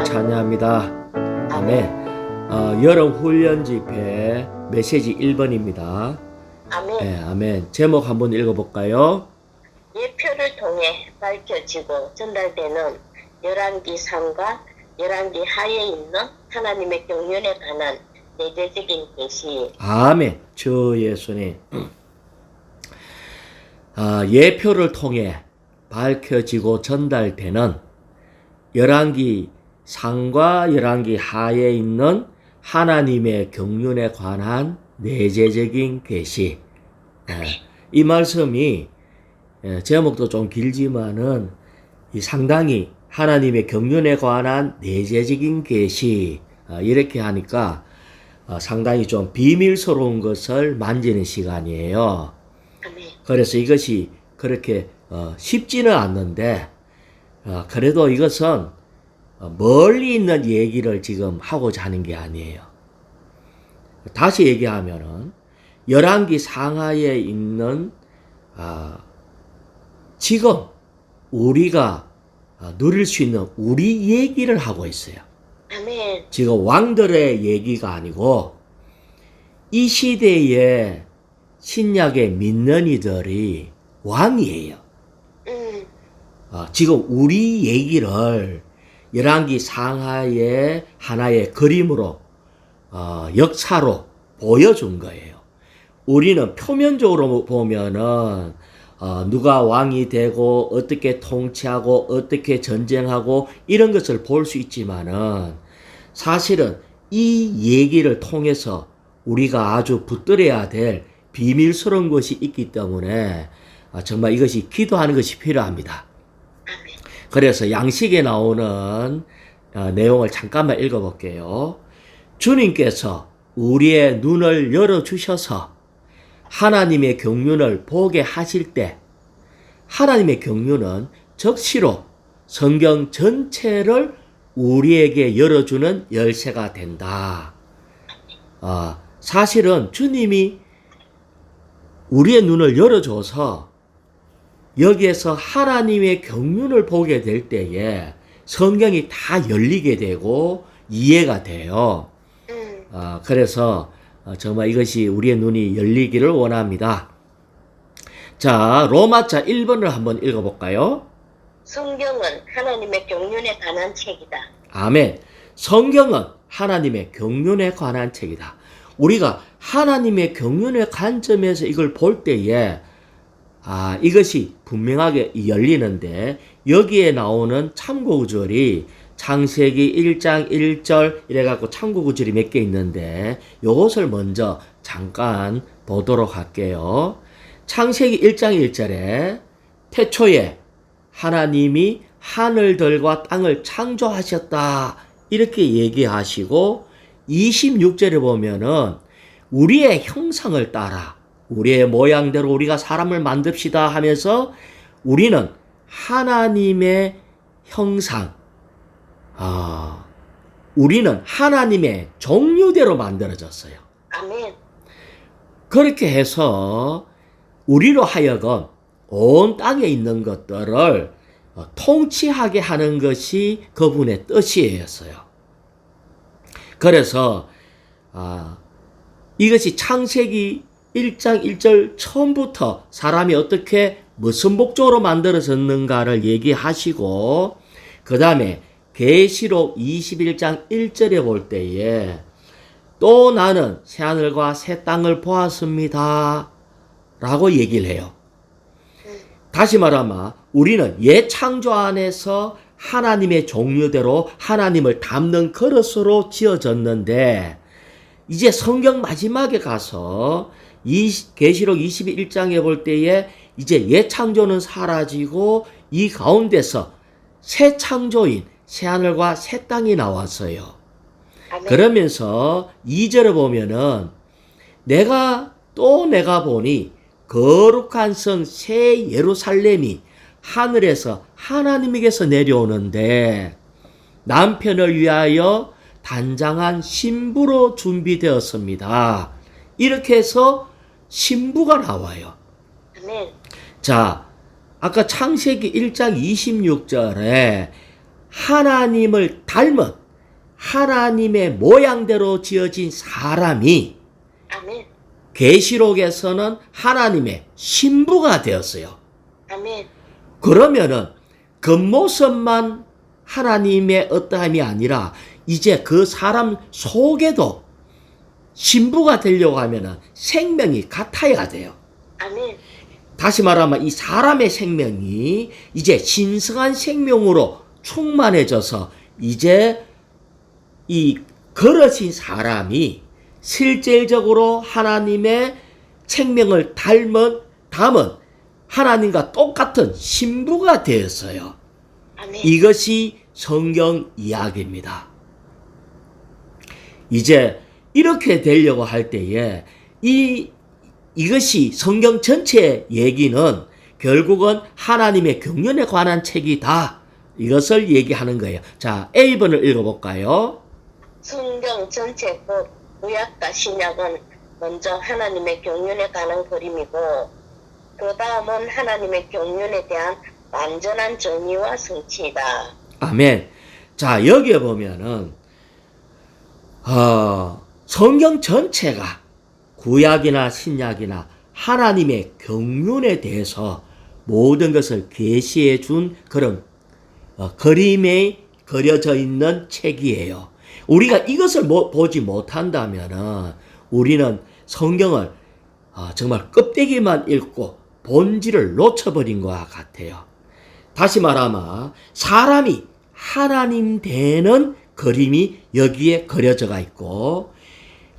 찬양합니다. 아멘. 여름 훈련 집회 메시지 1번입니다. 아멘. 네, 아멘. 제목 한번 읽어볼까요? 예표를 통해 밝혀지고 전달되는 열왕기 상과 열왕기 하에 있는 하나님의 경륜에 관한 내재적인 계시. 아멘. 주 예수님. 예표를 통해 밝혀지고 전달되는 열왕기 상과 열왕기 하에 있는 하나님의 경륜에 관한 내재적인 계시. 이 말씀이 제목도 좀 길지만은 상당히 하나님의 경륜에 관한 내재적인 계시, 이렇게 하니까 상당히 좀 비밀스러운 것을 만지는 시간이에요. 그래서 이것이 그렇게 쉽지는 않는데 그래도 이것은 멀리 있는 얘기를 지금 하고자 하는 게 아니에요. 다시 얘기하면은 열왕기 상하에 있는 지금 우리가 누릴 수 있는 우리 얘기를 하고 있어요. 아멘. 지금 왕들의 얘기가 아니고 이 시대에 신약의 믿는 이들이 왕이에요. 지금 우리 얘기를 열왕기 상하의 하나의 그림으로 역사로 보여준 거예요. 우리는 표면적으로 보면은 누가 왕이 되고 어떻게 통치하고 어떻게 전쟁하고 이런 것을 볼 수 있지만은 사실은 이 얘기를 통해서 우리가 아주 붙들어야 될 비밀스러운 것이 있기 때문에 정말 이것이 기도하는 것이 필요합니다. 그래서 양식에 나오는 내용을 잠깐만 읽어볼게요. 주님께서 우리의 눈을 열어주셔서 하나님의 경륜을 보게 하실 때 하나님의 경륜은 적시로 성경 전체를 우리에게 열어주는 열쇠가 된다. 사실은 주님이 우리의 눈을 열어줘서 여기에서 하나님의 경륜을 보게 될 때에 성경이 다 열리게 되고 이해가 돼요. 그래서 정말 이것이 우리의 눈이 열리기를 원합니다. 자, 로마자 1번을 한번 읽어볼까요? 성경은 하나님의 경륜에 관한 책이다. 아멘. 성경은 하나님의 경륜에 관한 책이다. 우리가 하나님의 경륜의 관점에서 이걸 볼 때에 이것이 분명하게 열리는데 여기에 나오는 참고구절이 창세기 1장 1절 이래갖고 참고구절이 몇 개 있는데 요것을 먼저 잠깐 보도록 할게요. 창세기 1장 1절에 태초에 하나님이 하늘들과 땅을 창조하셨다 이렇게 얘기하시고 26절에 보면은 우리의 형상을 따라 우리의 모양대로 우리가 사람을 만듭시다 하면서 우리는 하나님의 형상, 우리는 하나님의 종류대로 만들어졌어요. 아멘. 그렇게 해서 우리로 하여금 온 땅에 있는 것들을 통치하게 하는 것이 그분의 뜻이었어요. 그래서 이것이 창세기 1장 1절 처음부터 사람이 어떻게 무슨 목적으로 만들어졌는가를 얘기하시고 그 다음에 계시록 21장 1절에 볼 때에 또 나는 새하늘과 새 땅을 보았습니다 라고 얘기를 해요. 다시 말하면 우리는 옛 창조 안에서 하나님의 종류대로 하나님을 담는 그릇으로 지어졌는데 이제 성경 마지막에 가서 계시록 21장에 볼 때에 이제 옛 창조는 사라지고 이 가운데서 새 창조인 새하늘과 새 땅이 나왔어요. 아멘. 그러면서 2절에 보면은 내가 보니 거룩한 성 새 예루살렘이 하늘에서 하나님에게서 내려오는데 남편을 위하여 단장한 신부로 준비되었습니다. 이렇게 해서 신부가 나와요. 아멘. 자, 아까 창세기 1장 26절에 하나님을 닮은 하나님의 모양대로 지어진 사람이 아멘. 계시록에서는 하나님의 신부가 되었어요. 아멘. 그러면은 겉모습만 하나님의 어떠함이 아니라 이제 그 사람 속에도 신부가 되려고 하면은 생명이 같아야 돼요. 아멘. 다시 말하면 이 사람의 생명이 이제 신성한 생명으로 충만해져서 이제 이 걸어진 사람이 실질적으로 하나님의 생명을 담은 하나님과 똑같은 신부가 되었어요. 아멘. 이것이 성경 이야기입니다. 이제 이렇게 되려고 할 때에 이것이 성경 전체의 얘기는 결국은 하나님의 경륜에 관한 책이다. 이것을 얘기하는 거예요. 자, A번을 읽어볼까요? 성경 전체 구약과 신약은 먼저 하나님의 경륜에 관한 그림이고 그 다음은 하나님의 경륜에 대한 완전한 정의와 성취이다. 아멘. 자, 여기에 보면은 성경 전체가 구약이나 신약이나 하나님의 경륜에 대해서 모든 것을 계시해 준 그런 그림에 그려져 있는 책이에요. 우리가 이것을 보지 못한다면은 우리는 성경을 정말 껍데기만 읽고 본질을 놓쳐버린 것 같아요. 다시 말하면 사람이 하나님 되는 그림이 여기에 그려져가 있고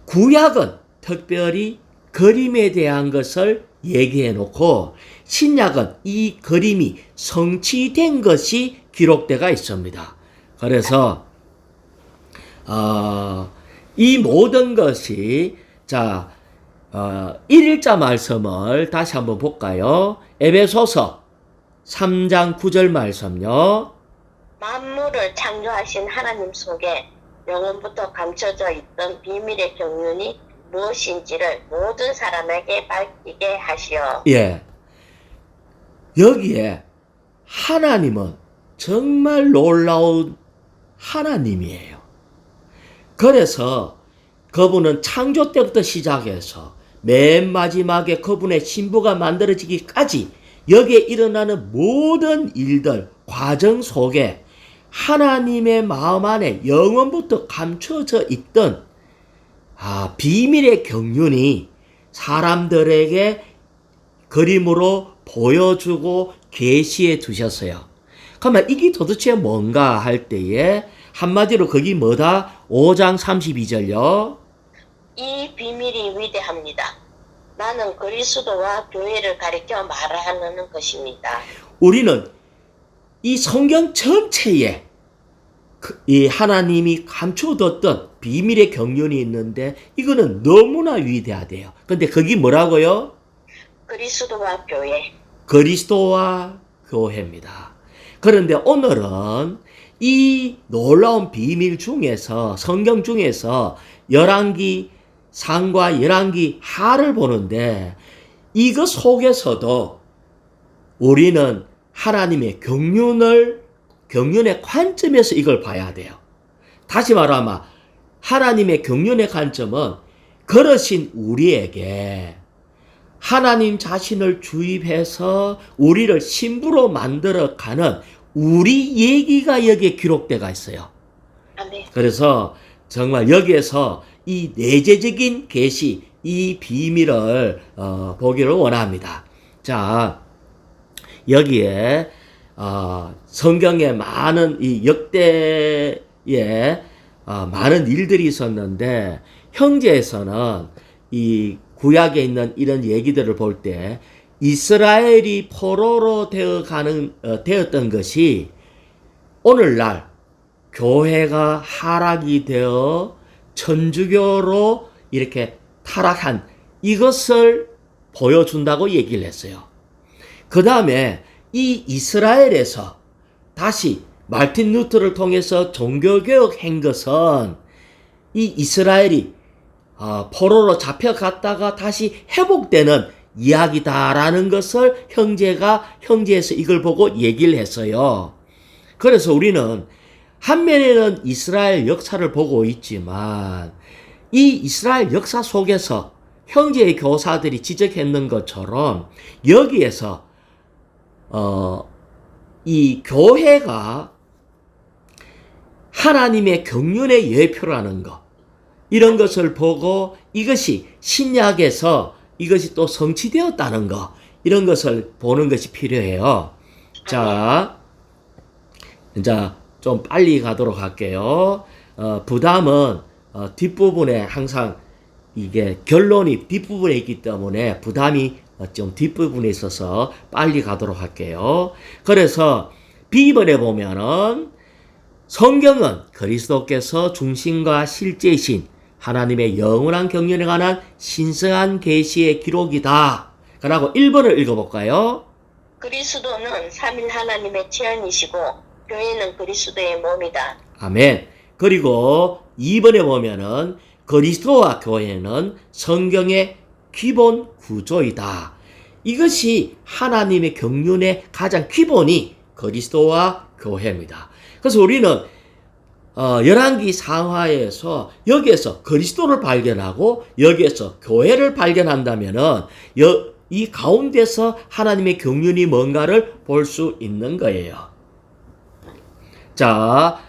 구약은 특별히 그림에 대한 것을 얘기해 놓고 신약은 이 그림이 성취된 것이 기록되어 있습니다. 그래서 이 모든 것이 자 1일자 말씀을 다시 한번 볼까요? 에베소서 3장 9절 말씀요. 만물을 창조하신 하나님 속에 영원부터 감춰져 있던 비밀의 경륜이 무엇인지를 모든 사람에게 밝히게 하시어. 예. 여기에 하나님은 정말 놀라운 하나님이에요. 그래서 그분은 창조 때부터 시작해서 맨 마지막에 그분의 신부가 만들어지기까지 여기에 일어나는 모든 일들, 과정 속에 하나님의 마음 안에 영원부터 감춰져 있던 비밀의 경륜이 사람들에게 그림으로 보여주고 계시해 두셨어요. 그러면 이게 도대체 뭔가 할 때에 한마디로 그게 뭐다? 5장 32절요. 이 비밀이 위대합니다. 나는 그리스도와 교회를 가리켜 말하는 것입니다. 우리는 이 성경 전체에 이 하나님이 감춰뒀던 비밀의 경륜이 있는데 이거는 너무나 위대하대요. 근데 그게 뭐라고요? 그리스도와 교회. 그리스도와 교회입니다. 그런데 오늘은 이 놀라운 비밀 중에서 성경 중에서 열왕기 상과 열왕기 하를 보는데 이것 속에서도 우리는 하나님의 경륜의 관점에서 이걸 봐야 돼요. 다시 말하면 하나님의 경륜의 관점은 걸으신 우리에게 하나님 자신을 주입해서 우리를 신부로 만들어가는 우리 얘기가 여기에 기록되어 있어요. 아멘. 그래서 정말 여기에서 이 내재적인 계시, 이 비밀을 보기를 원합니다. 자, 여기에 성경에 많은 이 역대에 많은 일들이 있었는데 형제에서는 이 구약에 있는 이런 얘기들을 볼 때 이스라엘이 포로로 되었던 것이 오늘날 교회가 하락이 되어 천주교로 이렇게 타락한 이것을 보여준다고 얘기를 했어요. 그 다음에 이 이스라엘에서 다시 말틴 루터를 통해서 종교개혁한 것은 이 이스라엘이 포로로 잡혀갔다가 다시 회복되는 이야기다라는 것을 형제에서 이걸 보고 얘기를 했어요. 그래서 우리는 한 면에는 이스라엘 역사를 보고 있지만 이 이스라엘 역사 속에서 형제의 교사들이 지적했는 것처럼 여기에서 이 교회가 하나님의 경륜의 예표라는 것, 이런 것을 보고 이것이 신약에서 이것이 또 성취되었다는 것, 이런 것을 보는 것이 필요해요. 자, 이제 좀 빨리 가도록 할게요. 부담은 뒷부분에 항상 이게 결론이 뒷부분에 있기 때문에 부담이 좀 뒷부분에 있어서 빨리 가도록 할게요. 그래서 B번에 보면은 성경은 그리스도께서 중심과 실제이신 하나님의 영원한 경륜에 관한 신성한 계시의 기록이다. 그러고 1번을 읽어볼까요? 그리스도는 삼일 하나님의 체현이시고 교회는 그리스도의 몸이다. 아멘. 그리고 2번에 보면은 그리스도와 교회는 성경의 기본 구조이다. 이것이 하나님의 경륜의 가장 기본이 그리스도와 교회입니다. 그래서 우리는 열왕기 상하에서 여기에서 그리스도를 발견하고 여기에서 교회를 발견한다면은 이 가운데서 하나님의 경륜이 뭔가를 볼 수 있는 거예요. 자,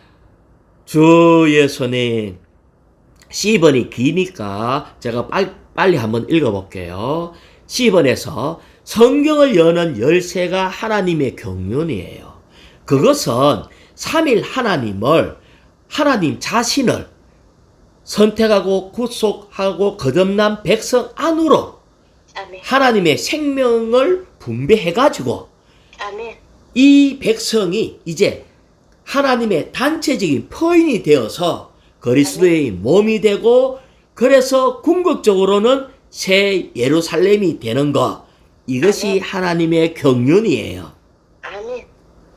주 예수님, C번이 기니까 제가 빨리 한번 읽어볼게요. C번에서 성경을 여는 열쇠가 하나님의 경륜이에요. 그것은 삼일 하나님 자신을 선택하고 구속하고 거듭난 백성 안으로 아멘. 하나님의 생명을 분배해가지고 아멘. 이 백성이 이제 하나님의 단체적인 포인이 되어서 그리스도의 몸이 되고 그래서 궁극적으로는 새 예루살렘이 되는 것, 이것이 하나님의 경륜이에요. 아멘.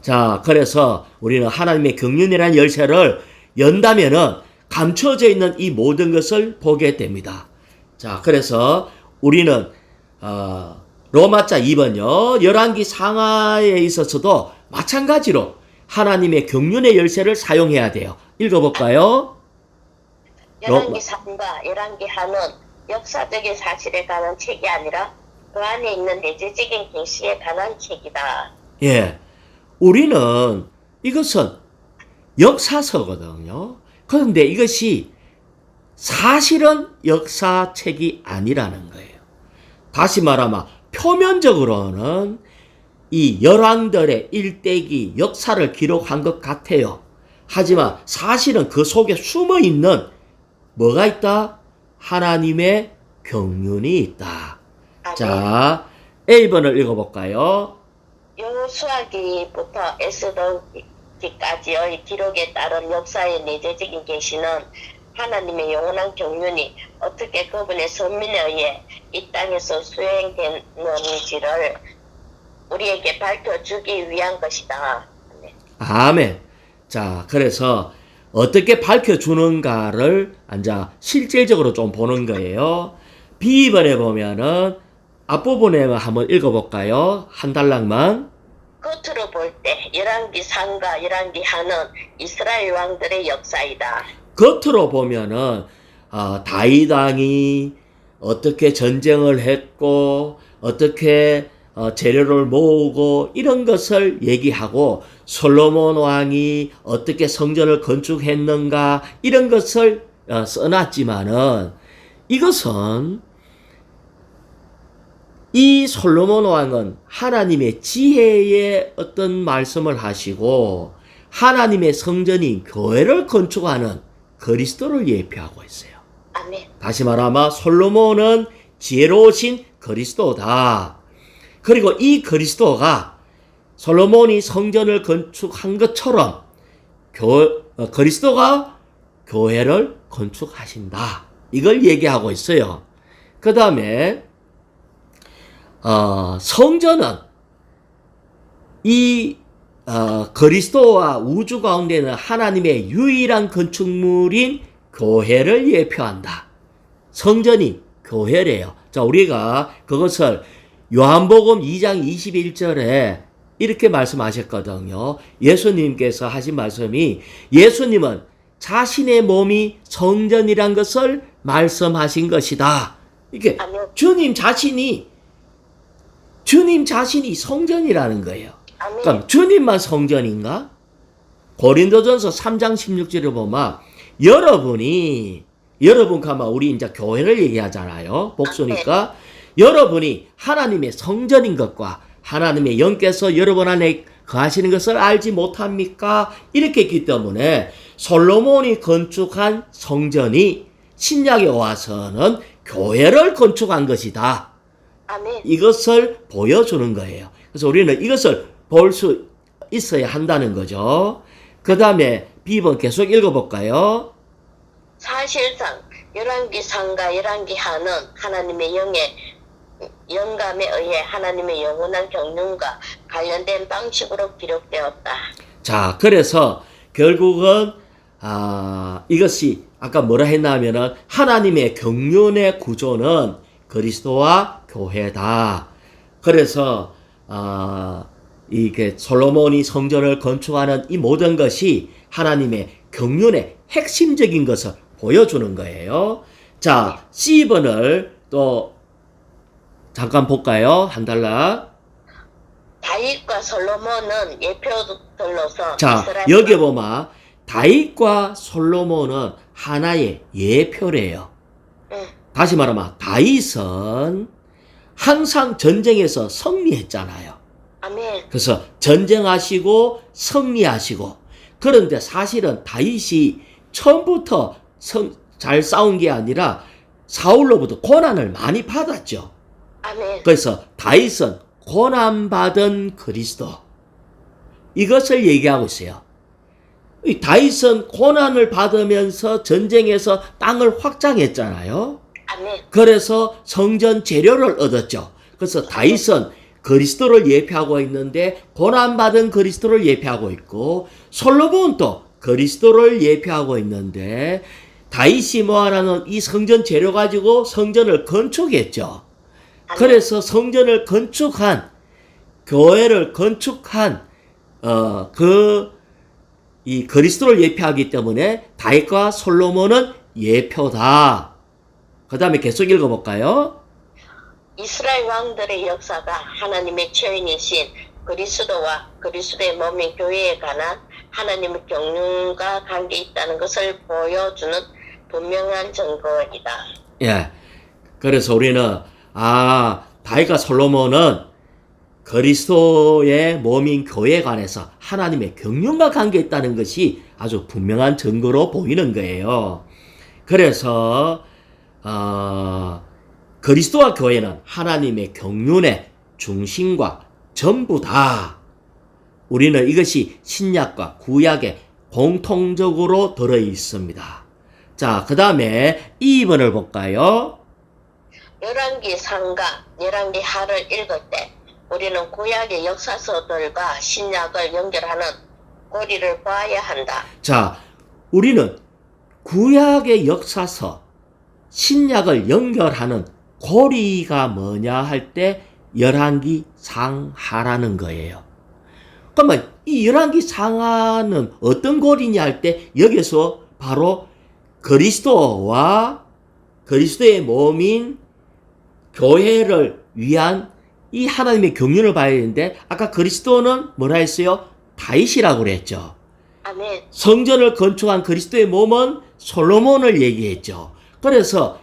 자, 그래서 우리는 하나님의 경륜이라는 열쇠를 연다면은 감춰져 있는 이 모든 것을 보게 됩니다. 자, 그래서 우리는 로마자 2번요. 열왕기 상하에 있어서도 마찬가지로 하나님의 경륜의 열쇠를 사용해야 돼요. 읽어볼까요? 열왕기 상과 열왕기 하는 역사적인 사실에 관한 책이 아니라 그 안에 있는 내재적인 계시에 관한 책이다. 예. 우리는 이것은 역사서거든요. 그런데 이것이 사실은 역사책이 아니라는 거예요. 다시 말하면 표면적으로는 이 열왕들의 일대기 역사를 기록한 것 같아요. 하지만 사실은 그 속에 숨어 있는 뭐가 있다? 하나님의 경륜이 있다. 아멘. 자, A번을 읽어볼까요? 여호수아기부터 에스더기까지의 기록에 따른 역사의 내재적인 계시는 하나님의 영원한 경륜이 어떻게 그분의 선민에 의해 이 땅에서 수행되는지를 우리에게 밝혀주기 위한 것이다. 네. 아멘. 자, 그래서 어떻게 밝혀주는가를 이제 실질적으로 좀 보는 거예요. B번에 보면은 앞부분에 한번 읽어볼까요? 한 달락만. 겉으로 볼 때 열왕기 상과 열왕기 하는 이스라엘 왕들의 역사이다. 겉으로 보면은 다윗 왕이 어떻게 전쟁을 했고 어떻게 재료를 모으고 이런 것을 얘기하고 솔로몬 왕이 어떻게 성전을 건축했는가 이런 것을 써놨지만은 이것은 이 솔로몬 왕은 하나님의 지혜의 어떤 말씀을 하시고 하나님의 성전인 교회를 건축하는 그리스도를 예표하고 있어요. 아멘. 다시 말하면 솔로몬은 지혜로우신 그리스도다. 그리고 이 그리스도가 솔로몬이 성전을 건축한 것처럼 그리스도가 교회를 건축하신다. 이걸 얘기하고 있어요. 그 다음에 성전은 이 그리스도와 우주 가운데는 하나님의 유일한 건축물인 교회를 예표한다. 성전이 교회래요. 자, 우리가 그것을 요한복음 2장 21절에 이렇게 말씀하셨거든요. 예수님께서 하신 말씀이 예수님은 자신의 몸이 성전이란 것을 말씀하신 것이다. 이게 아멘. 주님 자신이 성전이라는 거예요. 아멘. 그럼 주님만 성전인가? 고린도전서 3장 16절을 보면 여러분 가면 우리 이제 교회를 얘기하잖아요. 복수니까 여러분이 하나님의 성전인 것과 하나님의 영께서 여러분 안에 거하시는 것을 알지 못합니까? 이렇게 했기 때문에 솔로몬이 건축한 성전이 신약에 와서는 교회를 건축한 것이다. 아멘. 이것을 보여주는 거예요. 그래서 우리는 이것을 볼 수 있어야 한다는 거죠. 그 다음에 B번 계속 읽어볼까요? 사실상 열왕기 상과 열왕기 하는 하나님의 영감에 의해 하나님의 영원한 경륜과 관련된 방식으로 기록되었다. 자, 그래서 결국은 이것이 아까 뭐라 했냐면은 하나님의 경륜의 구조는 그리스도와 교회다. 그래서 이게 솔로몬이 성전을 건축하는 이 모든 것이 하나님의 경륜의 핵심적인 것을 보여주는 거예요. 자, C번을 또 잠깐 볼까요? 한 달락. 다윗과 솔로몬은 예표들로서 자, 여기 보면 다윗과 솔로몬은 하나의 예표래요. 다시 말하면 다윗은 항상 전쟁에서 승리했잖아요. 아멘. 그래서 전쟁하시고 승리하시고, 그런데 사실은 다윗이 처음부터 잘 싸운 게 아니라 사울로부터 고난을 많이 받았죠. 아멘. 그래서 다윗은 고난받은 그리스도, 이것을 얘기하고 있어요. 이 다윗은 고난을 받으면서 전쟁에서 땅을 확장했잖아요. 아멘. 그래서 성전 재료를 얻었죠. 그래서 다윗은 그리스도를 예표하고 있는데 고난받은 그리스도를 예표하고 있고, 솔로몬도 그리스도를 예표하고 있는데, 다윗이 뭐하라는 이 성전 재료 가지고 성전을 건축했죠. 그래서 성전을 건축한, 교회를 건축한 이 그리스도를 예표하기 때문에 다윗과 솔로몬은 예표다. 그 다음에 계속 읽어볼까요? 이스라엘 왕들의 역사가 하나님의 처인이신 그리스도와 그리스도의 몸인 교회에 관한 하나님의 경륜과 관계 있다는 것을 보여주는 분명한 증거이다. 예. 그래서 우리는 다윗과 솔로몬은 그리스도의 몸인 교회에 관해서 하나님의 경륜과 관계 있다는 것이 아주 분명한 증거로 보이는 거예요. 그래서 그리스도와 교회는 하나님의 경륜의 중심과 전부다. 우리는 이것이 신약과 구약에 공통적으로 들어 있습니다. 자, 그 다음에 2번을 볼까요? 열왕기 상과 열왕기 하를 읽을 때 우리는 구약의 역사서들과 신약을 연결하는 고리를 봐야 한다. 자, 우리는 구약의 역사서, 신약을 연결하는 고리가 뭐냐 할 때 열왕기 상하라는 거예요. 그러면 이 열왕기 상하는 어떤 고리냐 할 때 여기서 바로 그리스도와 그리스도의 몸인 교회를 위한 이 하나님의 경륜을 봐야 되는데, 아까 그리스도는 뭐라 했어요? 다윗이라고 그랬죠. 아멘. 성전을 건축한 그리스도의 몸은 솔로몬을 얘기했죠. 그래서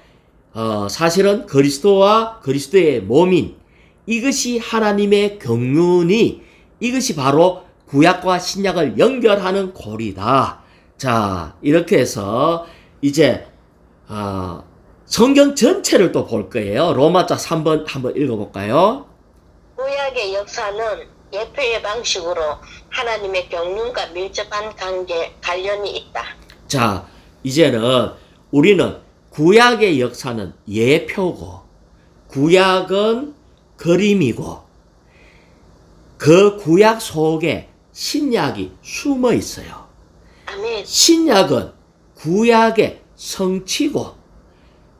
사실은 그리스도와 그리스도의 몸인 이것이 하나님의 경륜이, 이것이 바로 구약과 신약을 연결하는 고리다. 자, 이렇게 해서 이제 성경 전체를 또 볼 거예요. 로마자 3번 한번 읽어볼까요? 구약의 역사는 예표의 방식으로 하나님의 경륜과 밀접한 관련이 있다. 자, 이제는 우리는 구약의 역사는 예표고, 구약은 그림이고, 그 구약 속에 신약이 숨어 있어요. 아멘. 신약은 구약의 성취고,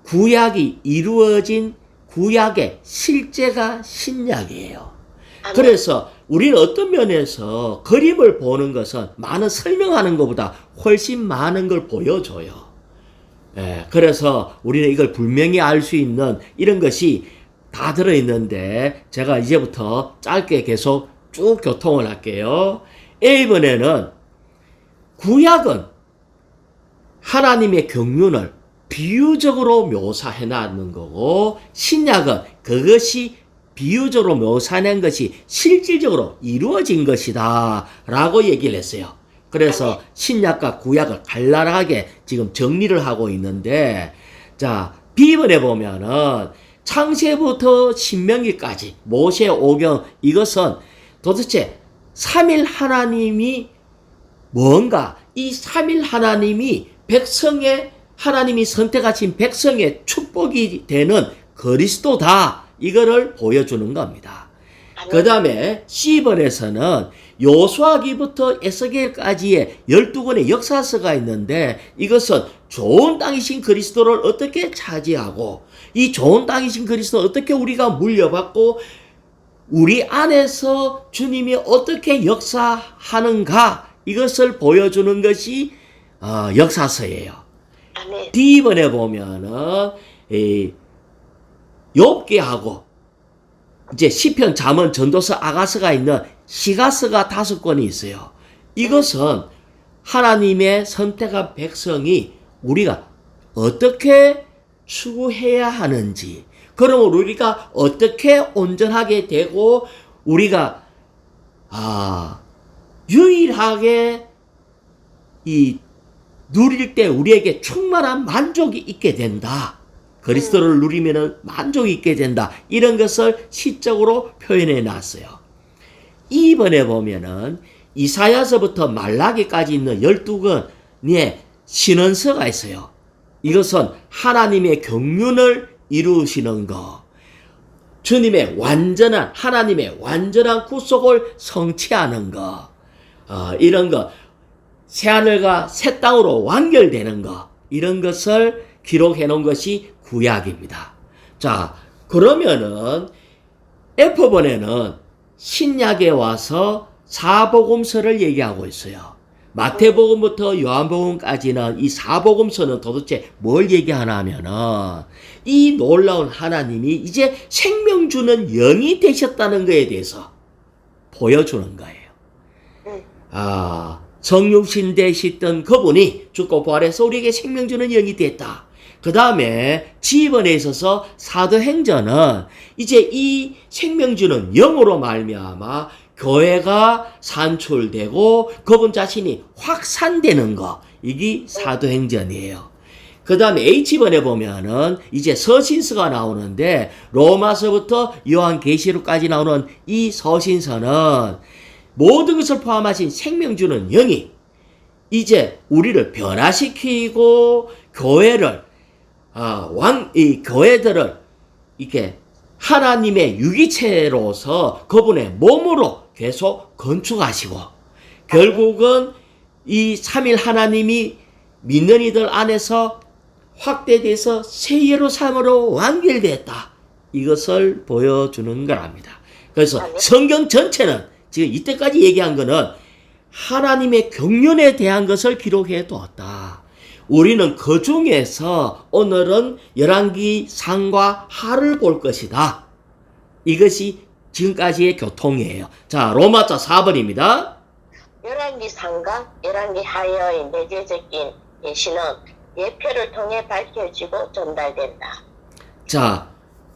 구약이 이루어진 구약의 실제가 신약이에요. 아멘. 그래서 우리는 어떤 면에서 그림을 보는 것은 많은 설명하는 것보다 훨씬 많은 걸 보여줘요. 예, 그래서 우리는 이걸 분명히 알 수 있는 이런 것이 다 들어있는데 제가 이제부터 짧게 계속 쭉 교통을 할게요. A번에는 구약은 하나님의 경륜을 비유적으로 묘사해 놨는 거고 신약은 그것이 비유적으로 묘사한 것이 실질적으로 이루어진 것이다 라고 얘기를 했어요. 그래서 신약과 구약을 간단하게 지금 정리를 하고 있는데 자 B번에 보면은 창세부터 신명기까지 모세 오경 이것은 도대체 삼일 하나님이 뭔가 이 삼일 하나님이 백성의 하나님이 선택하신 백성의 축복이 되는 그리스도다 이거를 보여주는 겁니다. 그 다음에 C번에서는 요수아기부터 에스겔까지의 12권의 역사서가 있는데 이것은 좋은 땅이신 그리스도를 어떻게 차지하고 이 좋은 땅이신 그리스도를 어떻게 우리가 물려받고 우리 안에서 주님이 어떻게 역사하는가 이것을 보여주는 것이 역사서예요. 아멘. D번에 보면은 욥기하고 이제 시편, 잠언, 전도서, 아가서가 있는 시가서가 5권이 있어요. 이것은 하나님의 선택한 백성이 우리가 어떻게 추구해야 하는지, 그러면 우리가 어떻게 온전하게 되고 우리가 유일하게 이 누릴 때 우리에게 충만한 만족이 있게 된다. 그리스도를 누리면 만족이 있게 된다. 이런 것을 시적으로 표현해 놨어요. 2번에 보면은 이사야서부터 말라기까지 있는 12권의 신언서가 있어요. 이것은 하나님의 경륜을 이루시는 것. 주님의 완전한, 하나님의 완전한 구속을 성취하는 것. 이런 것. 새하늘과 새 땅으로 완결되는 것. 이런 것을 기록해 놓은 것이 구약입니다. 자, 그러면은 F번에는 신약에 와서 사복음서를 얘기하고 있어요. 마태복음부터 요한복음까지는 이 사복음서는 도대체 뭘 얘기하나 하면은 이 놀라운 하나님이 이제 생명 주는 영이 되셨다는 것에 대해서 보여주는 거예요. 성육신 되시던 그분이 죽고 부활해서 우리에게 생명 주는 영이 됐다. 그 다음에 G번에 있어서 사도행전은 이제 이 생명 주는 영으로 말미암아 교회가 산출되고 그분 자신이 확산되는 거, 이게 사도행전이에요. 그 다음에 H번에 보면은 이제 서신서가 나오는데 로마서부터 요한계시록까지 나오는 이 서신서는 모든 것을 포함하신 생명 주는 영이 이제 우리를 변화시키고 교회를 이 교회들을 이렇게 하나님의 유기체로서 그분의 몸으로 계속 건축하시고 결국은 이 삼일 하나님이 믿는 이들 안에서 확대돼서 새 예루살렘으로 완결됐다. 이것을 보여주는 거랍니다. 그래서 성경 전체는 지금 이때까지 얘기한 거는 하나님의 경륜에 대한 것을 기록해 두었다. 우리는 그 중에서 오늘은 열왕기 상과 하를 볼 것이다. 이것이 지금까지의 교통이에요. 자, 로마서 4번입니다. 열왕기 상과 열왕기 하여의 내재적인 계시는 예표를 통해 밝혀지고 전달된다. 자,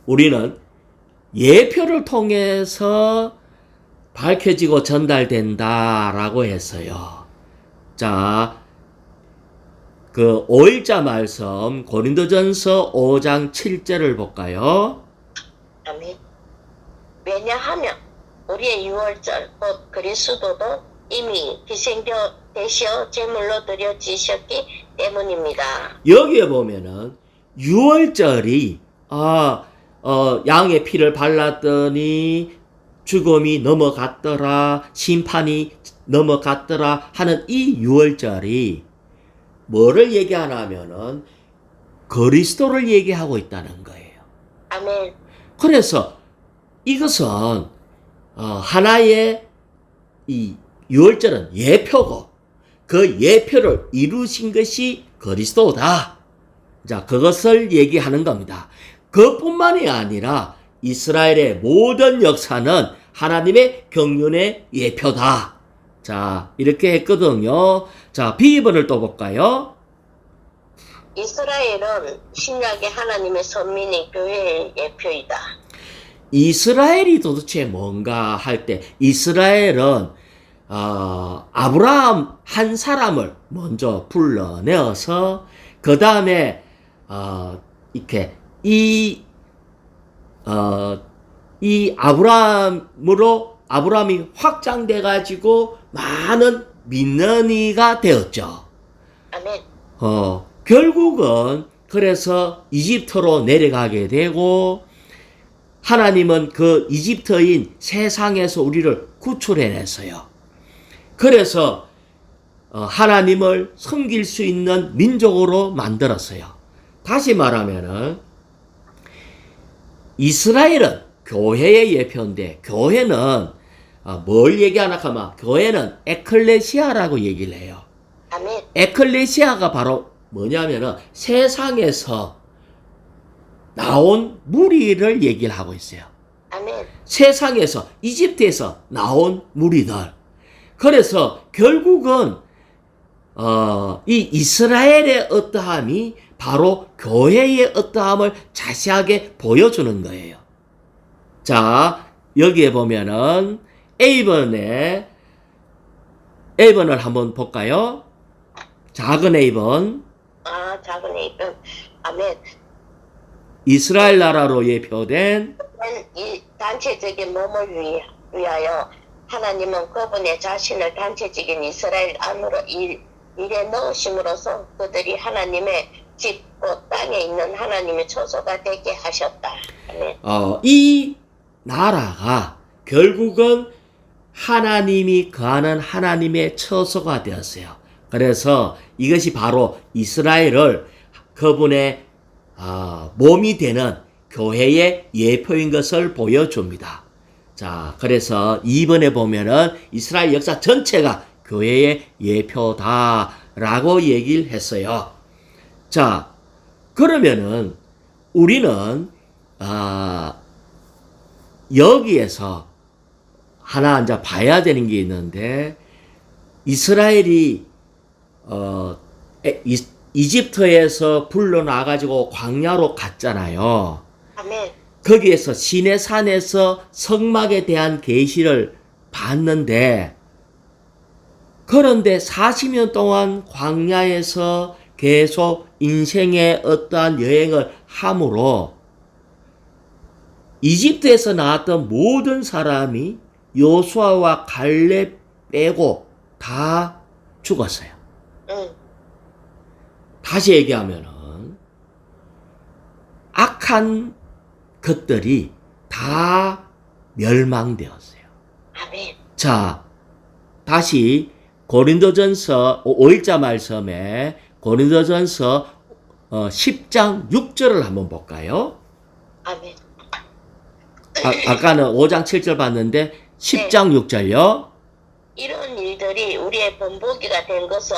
우리는 예표를 통해서 밝혀지고 전달된다라고 했어요. 자, 그 5일자 말씀 고린도전서 5장 7절을 볼까요? 아멘. 왜냐하면 우리의 유월절 곧 그리스도도 이미 되시어 제물로 드려지셨기 때문입니다. 여기에 보면은 유월절이 양의 피를 발랐더니 죽음이 넘어갔더라, 심판이 넘어갔더라 하는 이 유월절이 뭐를 얘기하냐면은 그리스도를 얘기하고 있다는 거예요. 아멘. 그래서 이것은 하나의 이 유월절은 예표고 그 예표를 이루신 것이 그리스도다. 자, 그것을 얘기하는 겁니다. 그뿐만이 아니라 이스라엘의 모든 역사는 하나님의 경륜의 예표다. 자, 이렇게 했거든요. 자, B번을 또 볼까요? 이스라엘은 신약의 하나님의 선민의 교회의 예표이다. 이스라엘이 도대체 뭔가 할 때 이스라엘은 아브라함 한 사람을 먼저 불러내어서 그 다음에 이렇게 이 아브라함이 확장돼 가지고 많은 믿는 이가 되었죠. 아멘. 결국은 그래서 이집트로 내려가게 되고 하나님은 그 이집트인 세상에서 우리를 구출해냈어요. 그래서 하나님을 섬길 수 있는 민족으로 만들었어요. 다시 말하면은 이스라엘은 교회의 예표인데 교회는 뭘 얘기하나 하면 교회는 에클레시아라고 얘기를 해요. 아멘. 에클레시아가 바로 뭐냐면은 세상에서 나온 무리를 얘기를 하고 있어요. 아멘. 세상에서 이집트에서 나온 무리들. 그래서 결국은 이 이스라엘의 어떠함이 바로 교회의 어떠함을 자세하게 보여주는 거예요. 자, 여기에 보면은 A번을 한번 볼까요? 작은 A번. 작은 A번. 아멘. 이스라엘 나라로 예표된 이 단체적인 몸을 위하여 하나님은 그분의 자신을 단체적인 이스라엘 안으로 일에 넣으심으로써 그들이 하나님의 집, 곧 땅에 있는 하나님의 처소가 되게 하셨다. 아멘. 이 나라가 결국은 하나님이 거하는 하나님의 처소가 되었어요. 그래서 이것이 바로 이스라엘을 그분의 몸이 되는 교회의 예표인 것을 보여줍니다. 자, 그래서 2번에 보면은 이스라엘 역사 전체가 교회의 예표다라고 얘기를 했어요. 자, 그러면은 우리는 여기에서 하나 이제 봐야 되는 게 있는데 이스라엘이 이집트에서 불러나가지고 광야로 갔잖아요. 아멘. 거기에서 시내산에서 성막에 대한 계시를 봤는데 그런데 40년 동안 광야에서 계속 인생의 어떠한 여행을 함으로 이집트에서 나왔던 모든 사람이 요수아와 갈렙 빼고 다 죽었어요. 다시 얘기하면은 악한 것들이 다 멸망되었어요. 아멘. 자, 다시 고린도전서 5일자 말씀에 고린도전서 10장 6절을 한번 볼까요? 아멘. 아까는 5장 7절 봤는데 10장 6절요. 이런 일들이 우리의 본보기가 된 것은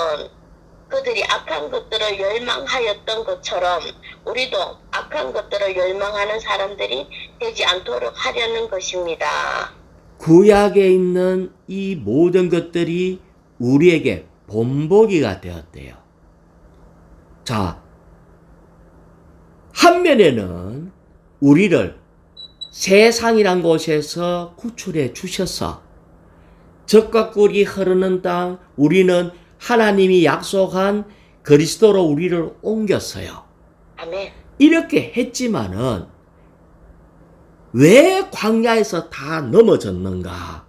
그들이 악한 것들을 열망하였던 것처럼 우리도 악한 것들을 열망하는 사람들이 되지 않도록 하려는 것입니다. 구약에 있는 이 모든 것들이 우리에게 본보기가 되었대요. 자, 한면에는 우리를 세상이란 곳에서 구출해 주셔서 적과 꿀이 흐르는 땅, 우리는 하나님이 약속한 그리스도로 우리를 옮겼어요. 아멘. 이렇게 했지만은 왜 광야에서 다 넘어졌는가?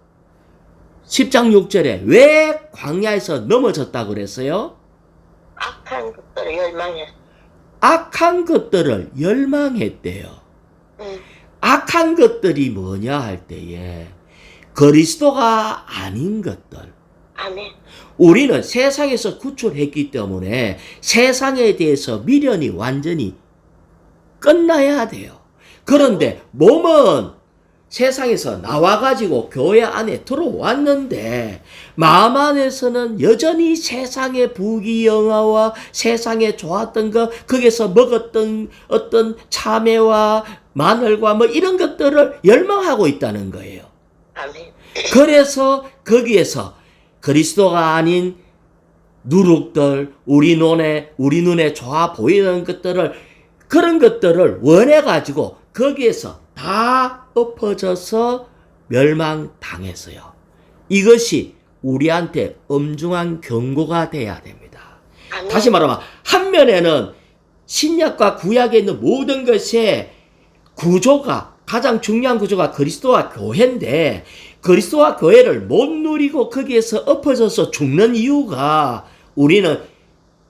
10장 6절에 왜 광야에서 넘어졌다 그랬어요? 악한 것들을 열망해. 악한 것들을 열망했대요. 악한 것들이 뭐냐 할 때에 그리스도가 아닌 것들. 아멘. 우리는 세상에서 구출했기 때문에 세상에 대해서 미련이 완전히 끝나야 돼요. 그런데 몸은 세상에서 나와가지고 교회 안에 들어왔는데 마음 안에서는 여전히 세상의 부귀영화와 세상에 좋았던 것, 거기서 먹었던 어떤 참외와 마늘과 뭐 이런 것들을 열망하고 있다는 거예요. 아멘. 그래서 거기에서 그리스도가 아닌 누룩들, 우리 눈에 좋아 보이는 것들을, 그런 것들을 원해가지고 거기에서 다 엎어져서 멸망당했어요. 이것이 우리한테 엄중한 경고가 돼야 됩니다. 아멘. 다시 말하면 한 면에는 신약과 구약에 있는 모든 것의 구조가, 가장 중요한 구조가 그리스도와 교회인데 그리스도와 교회를 못 누리고 거기에서 엎어져서 죽는 이유가 우리는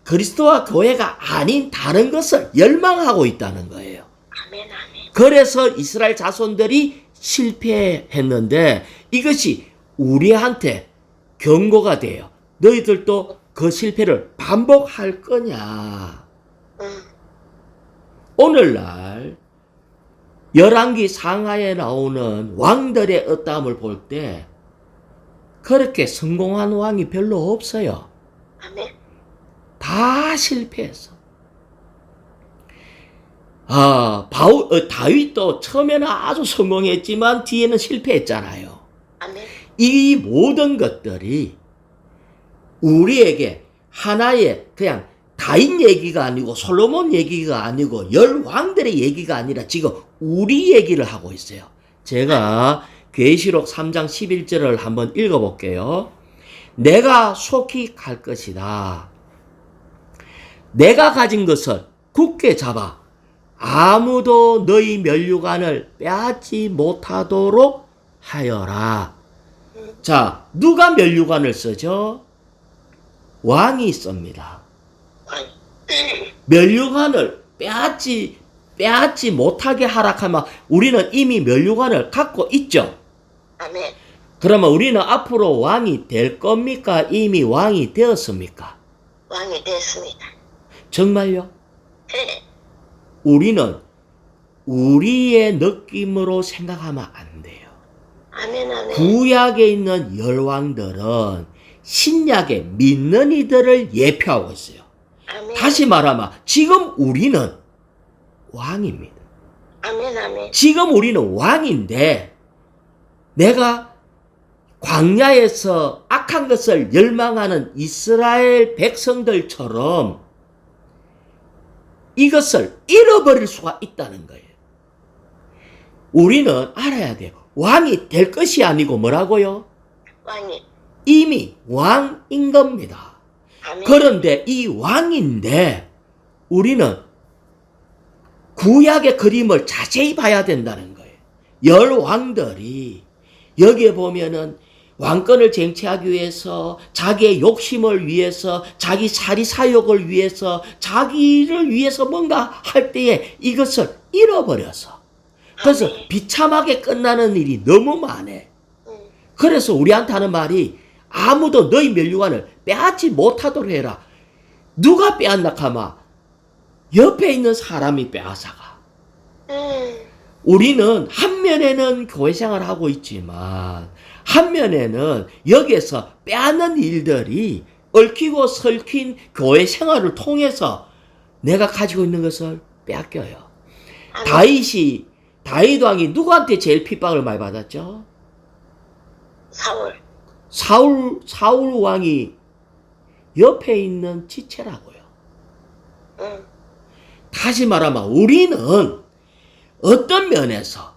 그리스도와 교회가 아닌 다른 것을 열망하고 있다는 거예요. 아멘. 아멘. 그래서 이스라엘 자손들이 실패했는데 이것이 우리한테 경고가 돼요. 너희들도 그 실패를 반복할 거냐. 오늘날 열왕기 상하에 나오는 왕들의 어담을 볼 때 그렇게 성공한 왕이 별로 없어요. 아멘. 다 실패했어. 다윗도 처음에는 아주 성공했지만 뒤에는 실패했잖아요. 아멘. 이 모든 것들이 우리에게 하나의 그냥 다윗 얘기가 아니고 솔로몬 얘기가 아니고 열 왕들의 얘기가 아니라 지금 우리 얘기를 하고 있어요. 제가 계시록 3장 11절을 한번 읽어볼게요. 내가 속히 갈 것이다. 내가 가진 것을 굳게 잡아 아무도 너희 면류관을 빼앗지 못하도록 하여라. 자, 누가 면류관을 쓰죠? 왕이 씁니다. 면류관을 빼앗지 못하게 하락하면 우리는 이미 면류관을 갖고 있죠. 아멘. 그러면 우리는 앞으로 왕이 될 겁니까? 이미 왕이 되었습니까? 왕이 됐습니다. 정말요? 네. 우리는 우리의 느낌으로 생각하면 안 돼요. 아멘. 아멘. 구약에 있는 열왕들은 신약에 믿는 이들을 예표하고 있어요. 아멘. 다시 말하면 지금 우리는 왕입니다. 아멘. 아멘. 지금 우리는 왕인데 내가 광야에서 악한 것을 열망하는 이스라엘 백성들처럼 이것을 잃어버릴 수가 있다는 거예요. 우리는 알아야 돼요. 왕이 될 것이 아니고 뭐라고요? 왕이. 이미 왕인 겁니다. 아멘. 그런데 이 왕인데 우리는 구약의 그림을 자세히 봐야 된다는 거예요. 열 왕들이 여기에 보면은 왕권을 쟁취하기 위해서 자기의 욕심을 위해서 자기 사리 사욕을 위해서 자기를 위해서 뭔가 할 때에 이것을 잃어버려서 그래서 비참하게 끝나는 일이 너무 많아. 그래서 우리한테 하는 말이 아무도 너희 면류관을 빼앗지 못하도록 해라. 누가 빼앗나 하면 옆에 있는 사람이 빼앗아가. 우리는 한 면에는 교회 생활을 하고 있지만 한 면에는 여기에서 빼앗는 일들이 얽히고 설킨 교회 생활을 통해서 내가 가지고 있는 것을 빼앗겨요. 다윗 왕이 누구한테 제일 핍박을 많이 받았죠? 사울 왕이 옆에 있는 지체라고요. 다시 말하면 우리는 어떤 면에서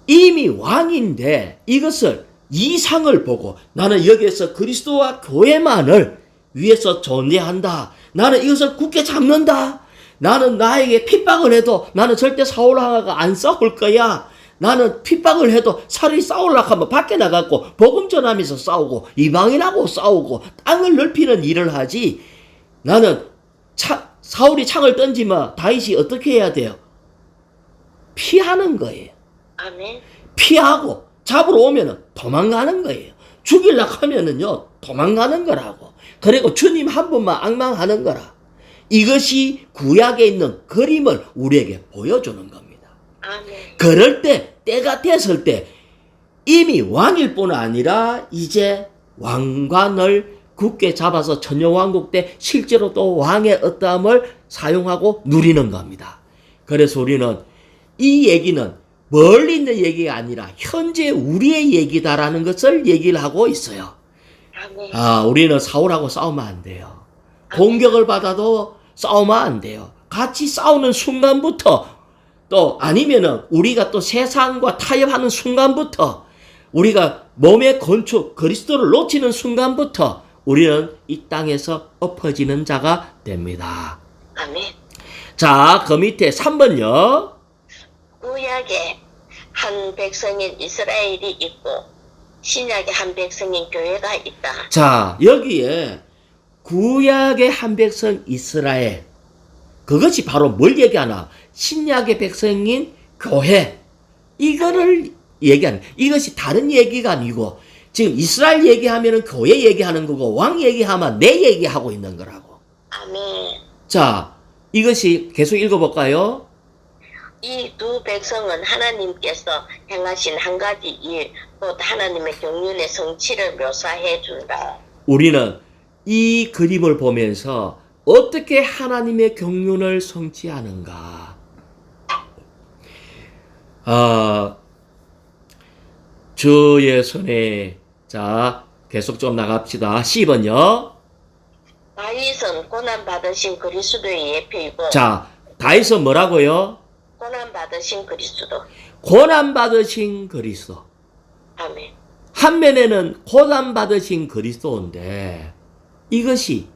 이미 왕인데 이것을 이상을 보고 나는 여기에서 그리스도와 교회만을 위해서 존재한다. 나는 이것을 굳게 잡는다. 나는 나에게 핍박을 해도 나는 절대 사울왕과 안 싸울 거야. 나는 핍박을 해도 차라리 싸우려고 하면 밖에 나가고 복음 전하면서 싸우고 이방인하고 싸우고 땅을 넓히는 일을 하지. 나는 사울이 창을 던지면 다윗이 어떻게 해야 돼요? 피하는 거예요. 아멘. 피하고 잡으러 오면은 도망가는 거예요. 죽이려고 하면은요 도망가는 거라고. 그리고 주님 한 분만 앙망하는 거라. 이것이 구약에 있는 그림을 우리에게 보여주는 겁니다. 아멘. 그럴 때 때가 됐을 때 이미 왕일 뿐 아니라 이제 왕관을 굳게 잡아서 천년왕국 때 실제로 또 왕의 어떠함을 사용하고 누리는 겁니다. 그래서 우리는 이 얘기는 멀리 있는 얘기가 아니라 현재 우리의 얘기다라는 것을 얘기를 하고 있어요. 아멘. 우리는 사울하고 싸우면 안 돼요. 공격을 받아도 싸우면 안 돼요. 같이 싸우는 순간부터 또 아니면은 우리가 또 세상과 타협하는 순간부터 우리가 몸의 건축 그리스도를 놓치는 순간부터 우리는 이 땅에서 엎어지는 자가 됩니다. 아멘. 자, 그 밑에 3번요. 구약에 한 백성인 이스라엘이 있고 신약에 한 백성인 교회가 있다. 자, 여기에 구약의 한 백성 이스라엘 그것이 바로 뭘 얘기하나? 신약의 백성인 교회 이거를 얘기하는 이것이 다른 얘기가 아니고 지금 이스라엘 얘기하면 교회 얘기하는 거고 왕 얘기하면 내 얘기하고 있는 거라고. 아멘. 자, 이것이 계속 읽어볼까요? 이 두 백성은 하나님께서 행하신 한 가지 일, 곧 하나님의 경륜의 성취를 묘사해 준다. 우리는 이 그림을 보면서 어떻게 하나님의 경륜을 성취하는가? 주의 손에 자 계속 좀 나갑시다. 10번요. 다윗은 고난 받으신 그리스도의 예표이고 자, 다윗은 뭐라고요? 고난 받으신 그리스도. 고난 받으신 그리스도. 아멘. 한 면에는 고난 받으신 그리스도인데 이것이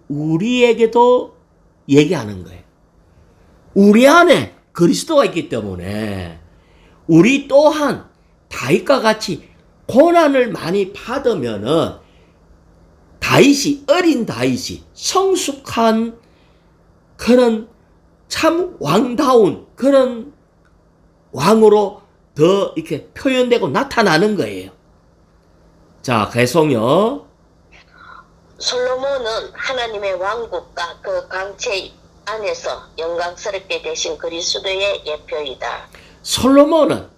우리에게도 얘기하는 거예요. 우리 안에 그리스도가 있기 때문에 우리 또한 다윗과 같이 고난을 많이 받으면은 다윗이 어린 다윗이 성숙한 그런 참 왕다운 그런 왕으로 더 이렇게 표현되고 나타나는 거예요. 자, 계속요. 솔로몬은 하나님의 왕국과 그 광채 안에서 영광스럽게 되신 그리스도의 예표이다. 솔로몬은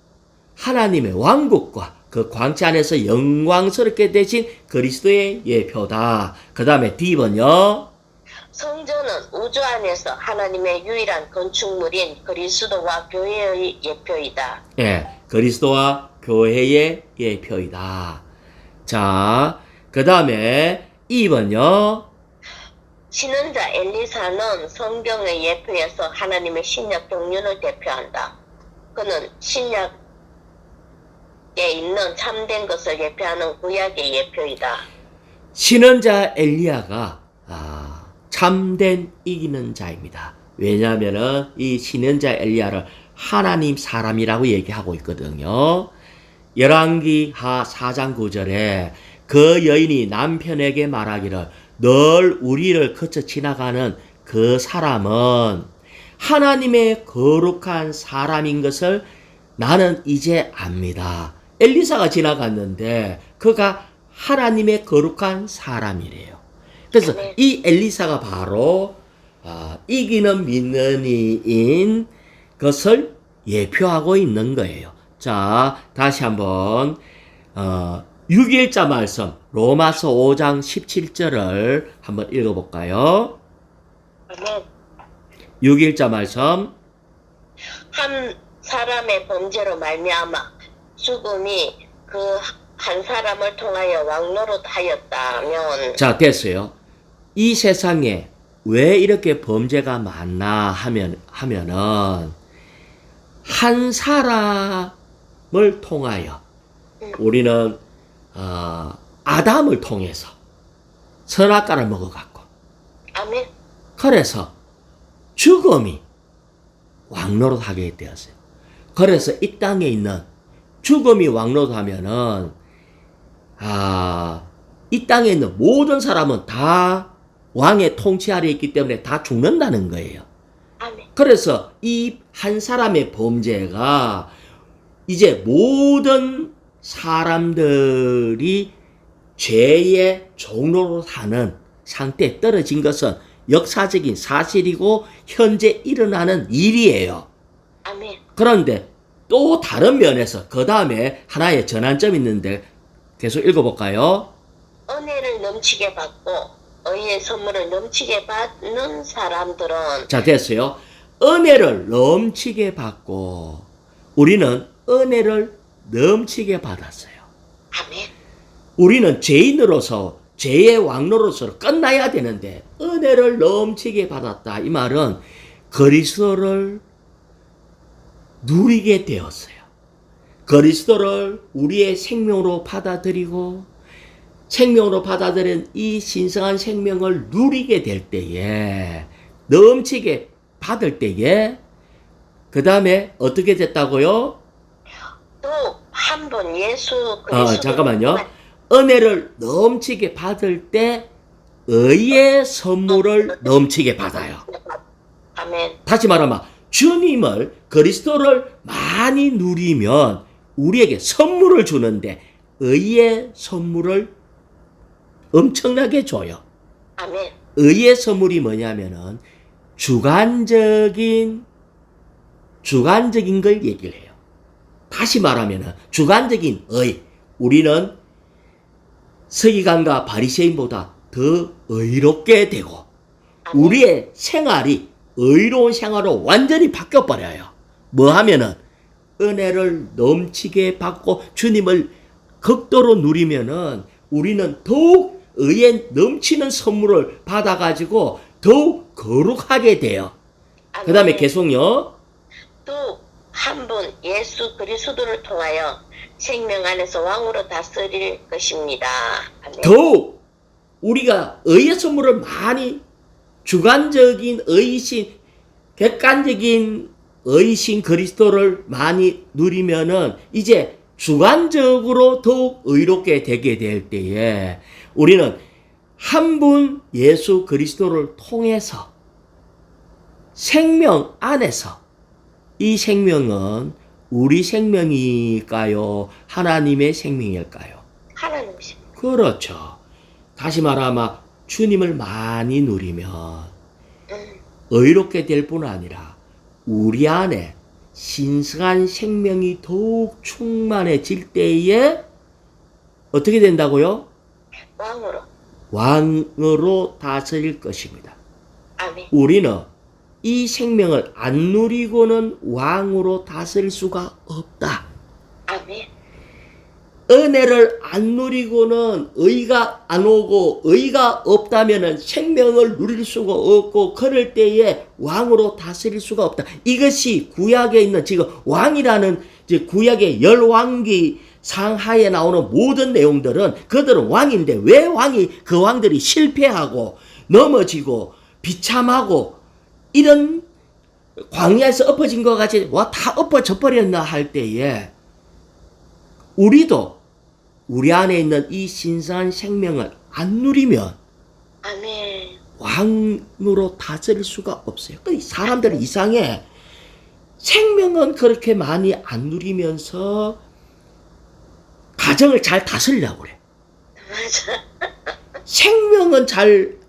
하나님의 왕국과 그 광채 안에서 영광스럽게 되신 그리스도의 예표다. 그 다음에 D번요. 성전은 우주 안에서 하나님의 유일한 건축물인 그리스도와 교회의 예표이다. 예, 그리스도와 교회의 예표이다. 자, 그 다음에 2번요. 신원자 엘리사는 성경의 예표에서 하나님의 신약 경륜을 대표한다. 그는 신약에 있는 참된 것을 예표하는 구약의 예표이다. 신원자 엘리야가 참된 이기는 자입니다. 왜냐하면은 이 신원자 엘리야를 하나님 사람이라고 얘기하고 있거든요. 열왕기하 4장 9절에 그 여인이 남편에게 말하기를 늘 우리를 거쳐 지나가는 그 사람은 하나님의 거룩한 사람인 것을 나는 이제 압니다. 엘리사가 지나갔는데 그가 하나님의 거룩한 사람이래요. 그래서 이 엘리사가 바로 이기는 믿는 이인 것을 예표하고 있는 거예요. 자, 다시 한번 6일자 말씀 로마서 5장 17절을 한번 읽어볼까요? 아멘. 6일자 말씀. 한 사람의 범죄로 말미암아 죽음이 그 한 사람을 통하여 왕노릇하였다면. 자, 됐어요. 이 세상에 왜 이렇게 범죄가 많나 하면은 한 사람을 통하여 우리는 아담을 통해서 선악과를 먹어갖고 아멘. 그래서 죽음이 왕노릇하게 되었어요. 그래서 이 땅에 있는 죽음이 왕노릇하면은 이 땅에 있는 모든 사람은 다 왕의 통치 아래 있기 때문에 다 죽는다는 거예요. 아멘. 그래서 이 한 사람의 범죄가 이제 모든 사람들이 죄의 종로로 사는 상태에 떨어진 것은 역사적인 사실이고 현재 일어나는 일이에요. 아멘. 그런데 또 다른 면에서 그 다음에 하나의 전환점이 있는데 계속 읽어볼까요? 은혜를 넘치게 받고 의의 선물을 넘치게 받는 사람들은 자, 됐어요. 은혜를 넘치게 받고 우리는 은혜를 넘치게 받았어요. 아멘. 우리는 죄인으로서 죄의 왕로로서 끝나야 되는데 은혜를 넘치게 받았다. 이 말은 그리스도를 누리게 되었어요. 그리스도를 우리의 생명으로 받아들이고 생명으로 받아들인 이 신성한 생명을 누리게 될 때에 넘치게 받을 때에 그 다음에 어떻게 됐다고요? 또 한 번 예수 그리스도 잠깐만요. 은혜를 넘치게 받을 때 의의 선물을 넘치게 받아요. 아멘. 다시 말하면 주님을 그리스도를 많이 누리면 우리에게 선물을 주는데 의의 선물을 엄청나게 줘요. 아멘. 의의 선물이 뭐냐면은 주관적인 걸 얘기를 해요. 다시 말하면은 주관적인 의. 우리는 서기관과 바리새인보다 더 의롭게 되고 우리의 생활이 의로운 생활로 완전히 바뀌어버려요. 뭐 하면은 은혜를 넘치게 받고 주님을 극도로 누리면은 우리는 더욱 의에 넘치는 선물을 받아가지고 더욱 거룩하게 돼요. 그 다음에 계속요. 또 한 분 예수 그리스도를 통하여 생명 안에서 왕으로 다스릴 것입니다. 아멘. 더욱 우리가 의의 선물을 많이 주관적인 의이신 객관적인 의이신 그리스도를 많이 누리면은 이제 주관적으로 더욱 의롭게 되게 될 때에 우리는 한 분 예수 그리스도를 통해서 생명 안에서 이 생명은 우리 생명일까요? 하나님의 생명일까요? 하나님 신. 그렇죠. 다시 말하면 주님을 많이 누리면 의롭게 될 뿐 아니라 우리 안에 신성한 생명이 더욱 충만해질 때에 어떻게 된다고요? 왕으로 다스릴 것입니다. 아멘. 우리는 이 생명을 안 누리고는 왕으로 다스릴 수가 없다. 아멘. 은혜를 안 누리고는 의가 안 오고 의가 없다면은 생명을 누릴 수가 없고 그럴 때에 왕으로 다스릴 수가 없다. 이것이 구약에 있는 지금 왕이라는 구약의 열왕기 상하에 나오는 모든 내용들은 그들은 왕인데 왜 그 왕들이 실패하고 넘어지고 비참하고 이런 광야에서 엎어진 것 같이 다 엎어져 버렸나 할 때에 우리도 우리 안에 있는 이 신성한 생명을 안 누리면 아멘. 왕으로 다스릴 수가 없어요. 사람들은 이상해. 생명은 그렇게 많이 안 누리면서 가정을 잘 다스리려고 그래. 맞아. 생명은